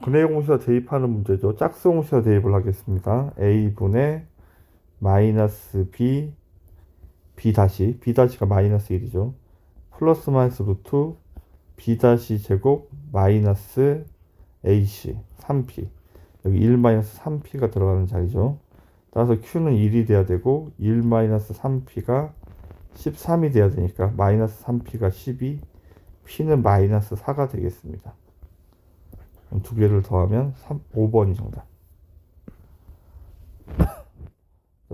근해 공시가 대입하는 문제죠. 짝수 공시가 대입을 하겠습니다. a분의 마이너스 b, b 다시, b 다시가 마이너스 1이죠. 플러스 마이너스 루트 b 다시 제곱 마이너스 ac 3p, 여기 1 마이너스 3p가 들어가는 자리죠. 따라서 q는 1이 돼야 되고 1 마이너스 3p가 13이 돼야 되니까 마이너스 3p가 12, p는 마이너스 4가 되겠습니다. 두 개를 더하면 5번이 정답.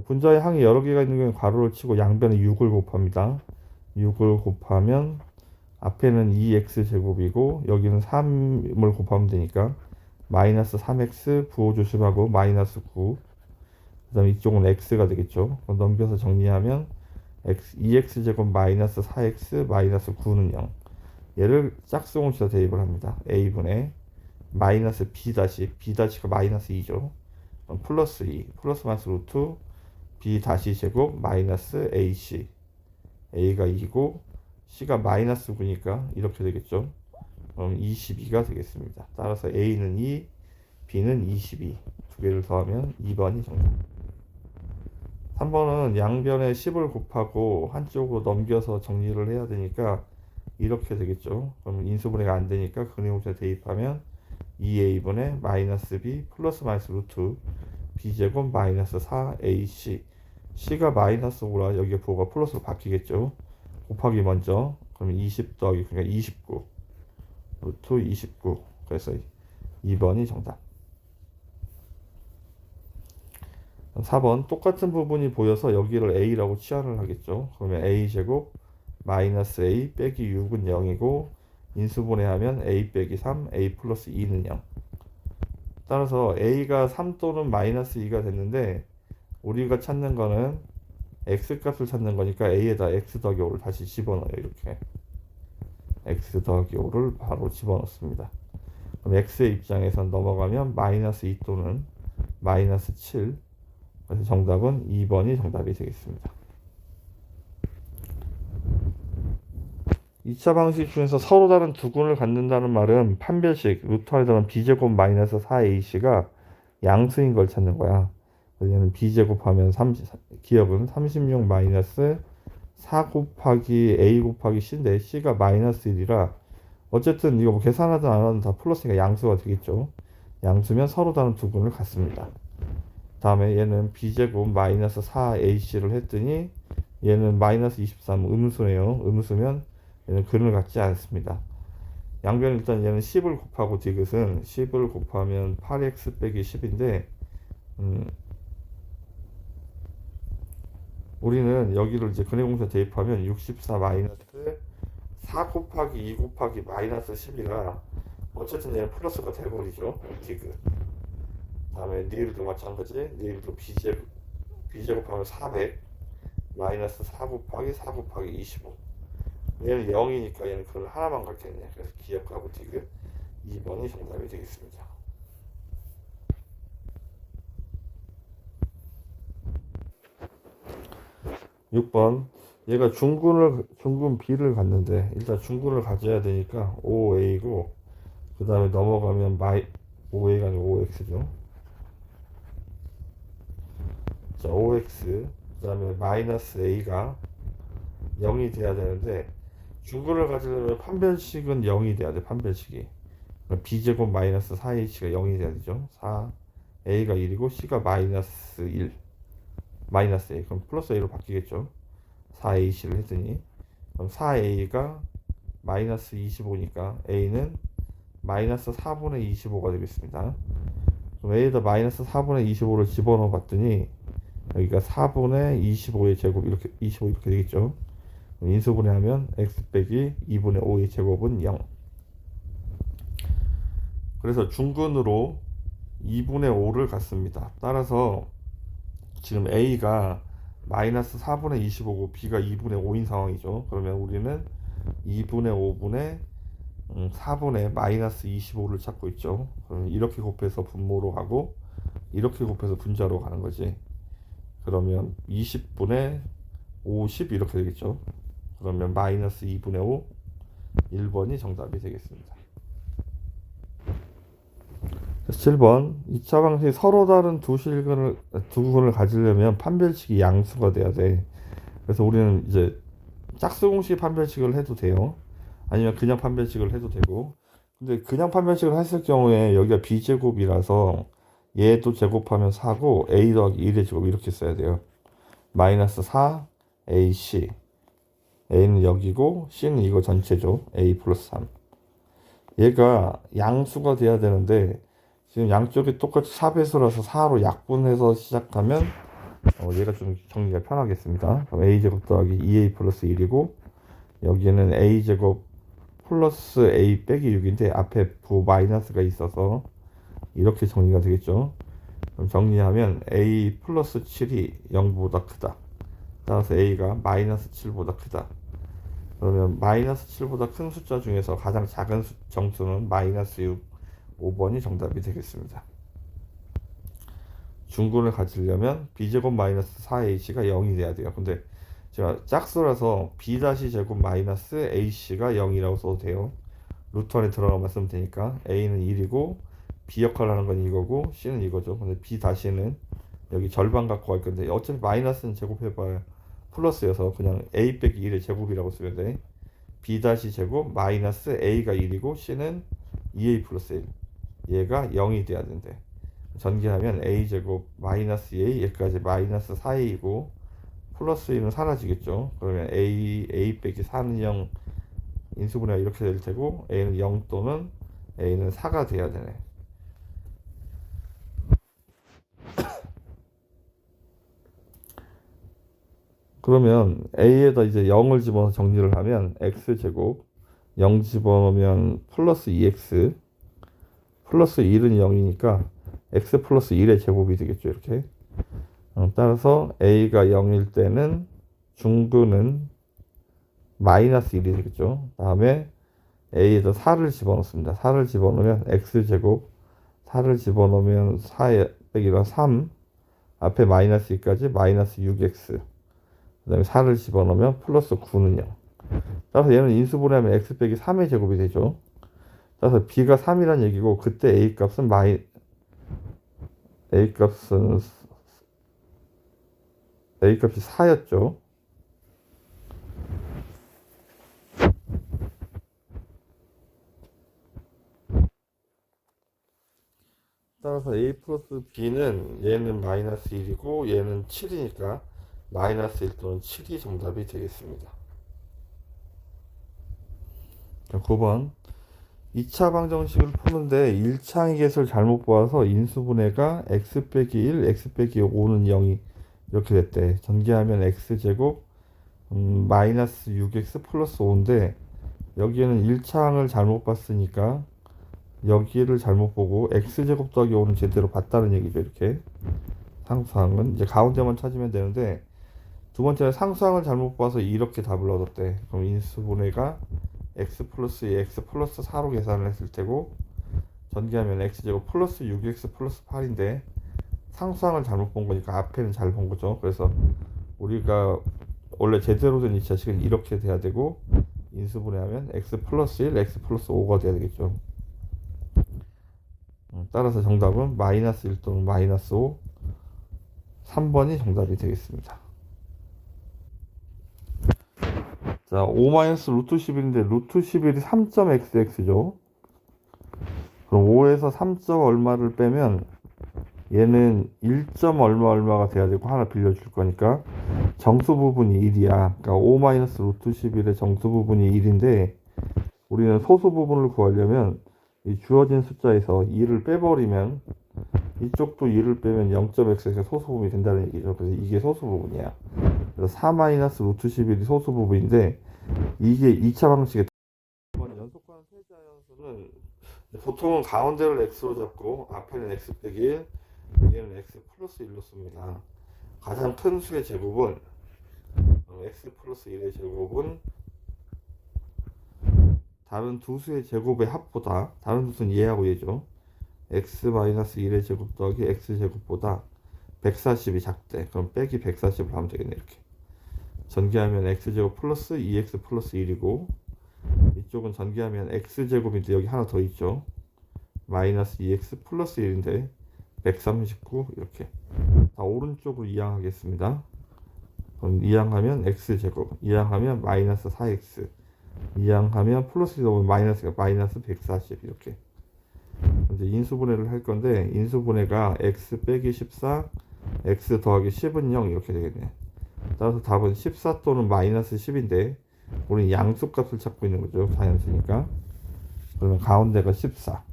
분자의 항이 여러 개가 있는 경우에 괄호를 치고 양변에 6을 곱합니다. 6을 곱하면 앞에는 2x제곱이고 여기는 3을 곱하면 되니까 마이너스 3x, 부호 조심하고 마이너스 9, 그 다음에 이쪽은 x가 되겠죠. 넘겨서 정리하면 2x제곱 마이너스 4x 마이너스 9는 0. 얘를 짝수공시에다 대입을 합니다. a분의 마이너스 b 다시, b 다시가 마이너스 2죠. 플러스 2, 플러스 마이너스 루트 b 다시 제곱 마이너스 ac, a가 2고 c가 마이너스 9니까 이렇게 되겠죠. 그럼 22가 되겠습니다. 따라서 a는 2, b는 22. 두 개를 더하면 2번이 정답. 3번은 양변에 10을 곱하고 한쪽으로 넘겨서 정리를 해야 되니까 이렇게 되겠죠. 그럼 인수분해가 안 되니까 근해공시에 대입하면 2a분의 마이너스 b 플러스 마이너스 루트 b제곱 마이너스 4ac, c가 마이너스 5라 여기에 부호가 플러스로 바뀌겠죠. 곱하기 먼저, 그러면 20 더하기 그러니까 29 루트 29, 그래서 2번이 정답. 4번 똑같은 부분이 보여서 여기를 a라고 치환을 하겠죠. 그러면 a제곱 마이너스 a 빼기 6은 0이고 인수분해하면 a 빼기 3, a 플러스 2는 0. 따라서 a가 3 또는 마이너스 2가 됐는데 우리가 찾는 거는 x값을 찾는 거니까 a에다 x 더하기 5를 다시 집어넣어요. 이렇게 x 더하기 5를 바로 집어넣습니다. 그럼 x의 입장에선 넘어가면 마이너스 2 또는 마이너스 7, 그래서 정답은 2번이 정답이 되겠습니다. 2차 방식 중에서 서로 다른 두 근을 갖는다는 말은 판별식 루트 안에 들어간 b제곱 마이너스 4ac가 양수인 걸 찾는 거야. 얘는 b제곱하면 기억은 36 마이너스 4 곱하기 a 곱하기 c인데 c가 마이너스 1이라 어쨌든 이거 뭐 계산하든 안 하든 다 플러스니까 양수가 되겠죠. 양수면 서로 다른 두 근을 갖습니다. 다음에 얘는 b제곱 마이너스 4ac를 했더니 얘는 마이너스 23 음수네요. 음수면 얘는 근을 갖지 않습니다. 양변 일단 얘는 10을 곱하고 디귿은 10을 곱하면 8x 빼기 10인데 우리는 여기를 이제 근해공시에 대입하면 64 마이너스 4 곱하기 2 곱하기 마이너스 10이라 어쨌든 얘는 플러스가 돼버리죠. 디귿. 다음에 니을도 마찬가지. 니을도 b제곱하면 400 마이너스 4 곱하기 4 곱하기 25. 얘는 0이니까 얘는 그걸 하나만 갖겠네. 그래서 기억하고 디귿 2번이 정답이 되겠습니다. 6번 얘가 중근 B를 갖는데 일단 중근을 가져야 되니까 5A고 그 다음에 넘어가면 5A가 아니고 5X죠. 자 5X 그 다음에 마이너스 A가 0이 돼야 되는데 중근을 가지려면 판별식은 0이 돼야 돼. 판별식이 B제곱 마이너스 4H가 0이 돼야 되죠. 4A가 1이고 C가 마이너스 1 마이너스 A, 그럼 플러스 A로 바뀌겠죠. 4AC를 했더니 그럼 4A가 마이너스 25니까 A는 마이너스 4분의 25가 되겠습니다. 그럼 A에다 마이너스 4분의 25를 집어넣어 봤더니 여기가 4분의 25의 제곱 이렇게 25 이렇게 되겠죠. 인수분해하면 x 빼기 2분의 5의 제곱은 0. 그래서 중근으로 2분의 5를 갖습니다. 따라서 지금 A가 마이너스 4분의 25고 B가 2분의 5인 상황이죠. 그러면 우리는 2분의 5분의 4분의 마이너스 25를 찾고 있죠. 그러면 이렇게 곱해서 분모로 가고 이렇게 곱해서 분자로 가는 거지. 그러면 20분의 50 이렇게 되겠죠. 그러면 마이너스 2분의 5 1번이 정답이 되겠습니다. 7번 2차 방정식이 서로 다른 두 부분을 가지려면 판별식이 양수가 돼야 돼. 그래서 우리는 이제 짝수 공식 판별식을 해도 돼요. 아니면 그냥 판별식을 해도 되고. 근데 그냥 판별식을 했을 경우에 여기가 b제곱이라서 얘도 제곱하면 4고 a 더하기 1의 제곱 이렇게 써야 돼요. 마이너스 4 ac. a는 여기고 c는 이거 전체죠. a 플러스 3. 얘가 양수가 돼야 되는데 지금 양쪽이 똑같이 4배수라서 4로 약분해서 시작하면 얘가 좀 정리가 편하겠습니다. 그럼 a제곱 더하기 2a 플러스 1이고 여기는 a제곱 플러스 a 빼기 6인데 앞에 부 마이너스가 있어서 이렇게 정리가 되겠죠. 그럼 정리하면 a 플러스 7이 0보다 크다. 따라서 a가 마이너스 7보다 크다. 그러면 마이너스 7보다 큰 숫자 중에서 가장 작은 정수는 마이너스 6, 5번이 정답이 되겠습니다. 중근을 가지려면 b제곱 마이너스 4ac가 0이 돼야 돼요. 근데 제가 짝수라서 b-제곱 마이너스 ac가 0이라고 써도 돼요. 루트 안에 들어가만 쓰면 되니까 a는 1이고 b 역할을 하는 건 이거고 c는 이거죠. 근데 b-는 여기 절반 갖고 갈 건데 어차피 마이너스는 제곱해봐야 플러스여서 그냥 a 빼기 1의 제곱이라고 쓰면 돼. b-제곱 마이너스 a가 1이고 c는 2a 플러스 1. 얘가 0이 돼야 된대. 전개하면 a제곱 마이너스 2a 여기까지 마이너스 4a이고 플러스 1은 사라지겠죠. 그러면 a 빼기 4는 0 인수분해가 이렇게 될 테고 a는 0 또는 a는 4가 돼야 되네. 그러면 a에다 이제 0을 집어넣어서 정리를 하면 x제곱 0 집어넣으면 플러스 2x 플러스 1은 0이니까 x 플러스 1의 제곱이 되겠죠. 이렇게 따라서 a가 0일 때는 중근은 마이너스 1이 되겠죠. 다음에 a에다 4를 집어넣습니다. 4를 집어넣으면 x제곱 4를 집어넣으면 4 빼기랑 3 앞에 마이너스 2까지 마이너스 6x 그 다음에 4를 집어넣으면 플러스 9는 0. 따라서 얘는 인수분해하면 x 빼기 3의 제곱이 되죠. 따라서 b가 3이란 얘기고 그때 a 값은 a 값이 4였죠. 따라서 a 플러스 b는 얘는 마이너스 1이고 얘는 7이니까 마이너스 1 또는 7이 정답이 되겠습니다. 9번 2차 방정식을 푸는데 1차항의 개수를 잘못 보아서 인수분해가 x 빼기 1, x 빼기 5는 0이 이렇게 됐대. 전개하면 x제곱 마이너스 6x 플러스 5인데 여기에는 1차항을 잘못 봤으니까 여기를 잘못 보고 x제곱 더하기 5는 제대로 봤다는 얘기죠. 이렇게 상수항은 이제 가운데만 찾으면 되는데 두 번째는 상수항을 잘못 봐서 이렇게 답을 얻었대. 그럼 인수분해가 x 플러스 2x 플러스 4로 계산을 했을 테고 전개하면 x제곱 플러스 6x 플러스 8인데 상수항을 잘못 본 거니까 앞에는 잘 본 거죠. 그래서 우리가 원래 제대로 된 2차식은 이렇게 돼야 되고 인수분해하면 x 플러스 1, x 플러스 5가 돼야 되겠죠. 따라서 정답은 마이너스 1 또는 마이너스 5 3번이 정답이 되겠습니다. 자, 5 마이너스 루트 11인데 루트 11이 3.xx죠. 그럼 5에서 3. 얼마를 빼면 얘는 1. 얼마가 돼야 되고 하나 빌려줄 거니까 정수 부분이 1이야. 그러니까 5 마이너스 루트 11의 정수 부분이 1인데 우리는 소수 부분을 구하려면 이 주어진 숫자에서 2를 빼버리면 이쪽도 2를 빼면 0.x가 소수 부분이 된다는 얘기죠. 그래서 이게 소수 부분이야. 그래서 4 마이너스 루트 11이 소수 부분인데 이게 2차 방식의 연속관 세자연수는 보통은 가운데를 x로 잡고 앞에는 x 빼기 1 얘는 x 플러스 1로 씁니다. 가장 큰 수의 제곱은 x 플러스 1의 제곱은 다른 두 수의 제곱의 합보다 다른 두 수는 얘하고 얘죠. x 마이너스 1의 제곱 더하기 x 제곱보다 140이 작대. 그럼 빼기 140을 하면 되겠네. 이렇게 전개하면 x제곱 플러스 2x 플러스 1이고 이쪽은 전개하면 x제곱인데 여기 하나 더 있죠. 마이너스 2x 플러스 1인데 139 이렇게 다 오른쪽으로 이항하겠습니다. 그럼 이항하면 x제곱, 이항하면 마이너스 4x, 이항하면 플러스 1 오면 마이너스가 마이너스 140 이렇게. 이제 인수분해를 할 건데 인수분해가 x 빼기 14 x 더하기 10은 0 이렇게 되겠네. 따라서 답은 14 또는 마이너스 10인데 우리는 양수값을 찾고 있는 거죠. 자연수니까. 그러면 가운데가 14,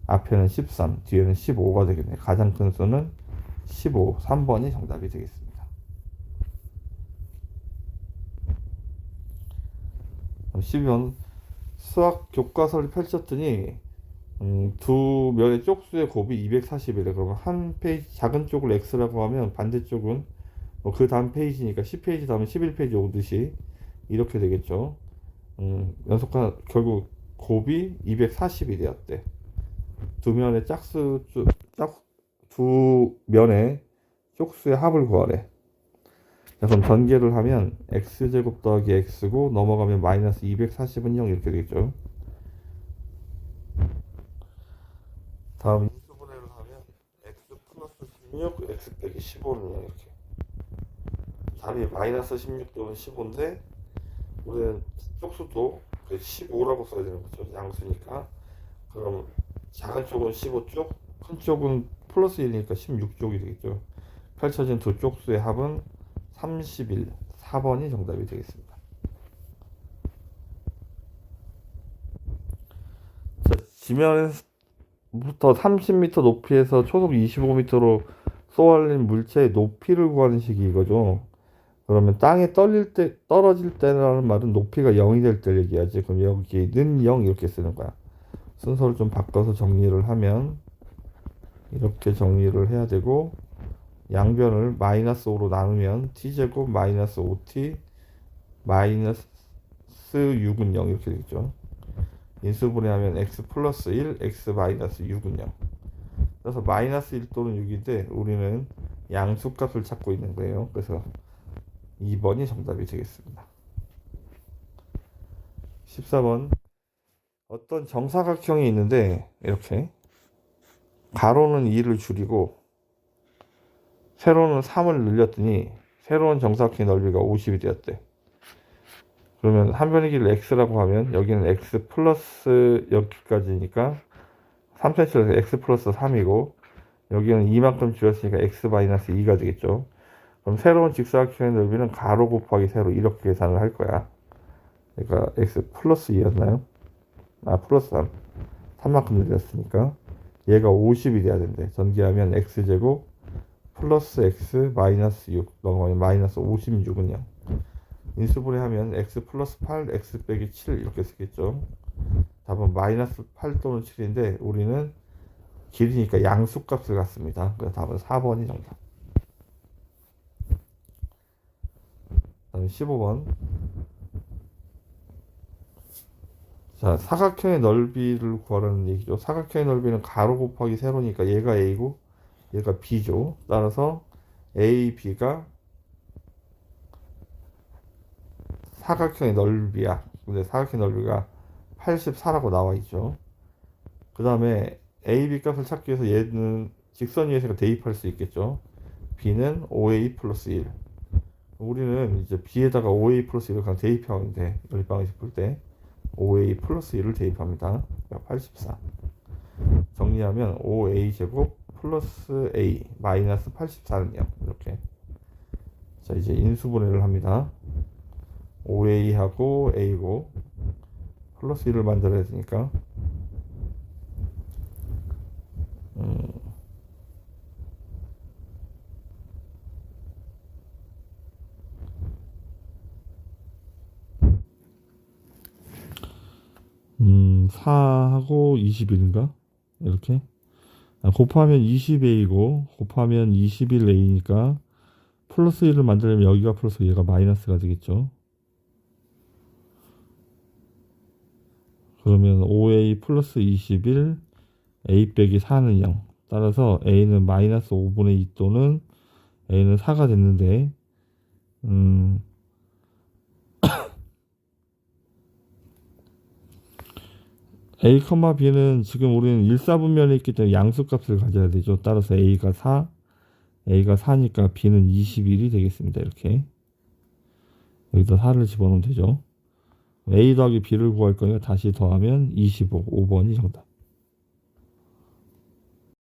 앞에는 13, 뒤에는 15가 되겠네. 가장 큰 수는 15, 3번이 정답이 되겠습니다. 12번 수학 교과서를 펼쳤더니 두 면의 쪽수의 곱이 240이래. 그러면 한 페이지 작은 쪽을 x라고 하면 반대쪽은 그 다음 페이지니까 10페이지 다음에 11페이지 오듯이 이렇게 되겠죠. 연속한 결국 곱이 240이 되었대. 두 면의 두 면의 쪽수의 합을 구하래. 그럼 전개를 하면 x제곱 더하기 x고 넘어가면 마이너스 240은 0 이렇게 되겠죠. 다음 인수분해를 하면 x 플러스 16 x 빼기 15는 0 이렇게. 답이 마이너스 16 또는 15인데 우리는 쪽수도 15라고 써야 되는 거죠. 양수니까. 그럼 작은 쪽은 15쪽, 큰 쪽은 플러스 1이니까 16쪽이 되겠죠. 펼쳐진 두 쪽수의 합은 31, 4번이 정답이 되겠습니다. 자, 지면부터 30m 높이에서 초속 25m로 쏘아올린 물체의 높이를 구하는 식이 이거죠. 그러면 땅에 떨어질 때라는 말은 높이가 0이 될 때 얘기하지. 그럼 여기는 0 이렇게 쓰는 거야. 순서를 좀 바꿔서 정리를 하면 이렇게 정리를 해야 되고, 양변을 마이너스 5로 나누면 t제곱 마이너스 5t 마이너스 6은 0 이렇게 되겠죠. 인수분해하면 x 플러스 1 x 마이너스 6은 0. 그래서 마이너스 1 또는 6인데 우리는 양수값을 찾고 있는 거예요. 그래서 2번이 정답이 되겠습니다. 14번 어떤 정사각형이 있는데 이렇게 가로는 2를 줄이고 세로는 3을 늘렸더니 새로운 정사각형의 넓이가 50이 되었대. 그러면 한 변의 길이를 x라고 하면 여기는 x 플러스 여기까지니까 3cm에서 x 플러스 3이고 여기는 이만큼 줄였으니까 x 마이너스 2가 되겠죠. 그럼 새로운 직사각형의 넓이는 가로 곱하기 세로 이렇게 계산을 할 거야. 그러니까 x 플러스 2였나요? 플러스 3. 3만큼 늘렸으니까 얘가 50이 돼야 된대. 전개하면 x제곱 플러스 x 마이너스 6 넘어가면 마이너스 56은 0. 인수분해하면 x 플러스 8 x 빼기 7 이렇게 쓰겠죠. 답은 마이너스 8 또는 7인데 우리는 길이니까 양수값을 갖습니다. 그래서 답은 4번이 정답. 다음 15번. 자, 사각형의 넓이를 구하라는 얘기죠. 사각형의 넓이는 가로 곱하기 세로니까 얘가 a고 얘가 b죠. 따라서 a, b가 사각형의 넓이야. 근데 사각형의 넓이가 84라고 나와 있죠. 그 다음에 a, b 값을 찾기 위해서 얘는 직선 위에서 대입할 수 있겠죠. b는 5a 플러스 1. 우리는 이제 b에다가 5a 플러스 1을 그냥 대입하면 돼. 연립방식 풀 때 5a 플러스 1을 대입합니다. 84. 정리하면 5a 제곱 플러스 a 마이너스 84는 0 이렇게. 자, 이제 인수분해를 합니다. 5a하고 a고 플러스 1을 만들어야 되니까 음, 4하고 21인가? 이렇게 곱하면 20a고 곱하면 21a니까 플러스 1을 만들려면 여기가 플러스 얘가 마이너스가 되겠죠. 그러면 5a 플러스 21 a 빼기 4는 0. 따라서 a는 마이너스 5분의 2 또는 a는 4가 됐는데 A, B는 지금 우리는 일사분면에 있기 때문에 양수값을 가져야 되죠. 따라서 A가 4니까 B는 21이 되겠습니다. 이렇게 여기다 4를 집어넣으면 되죠. A 더하기 B를 구할 거니까 다시 더하면 25, 5번이 정답.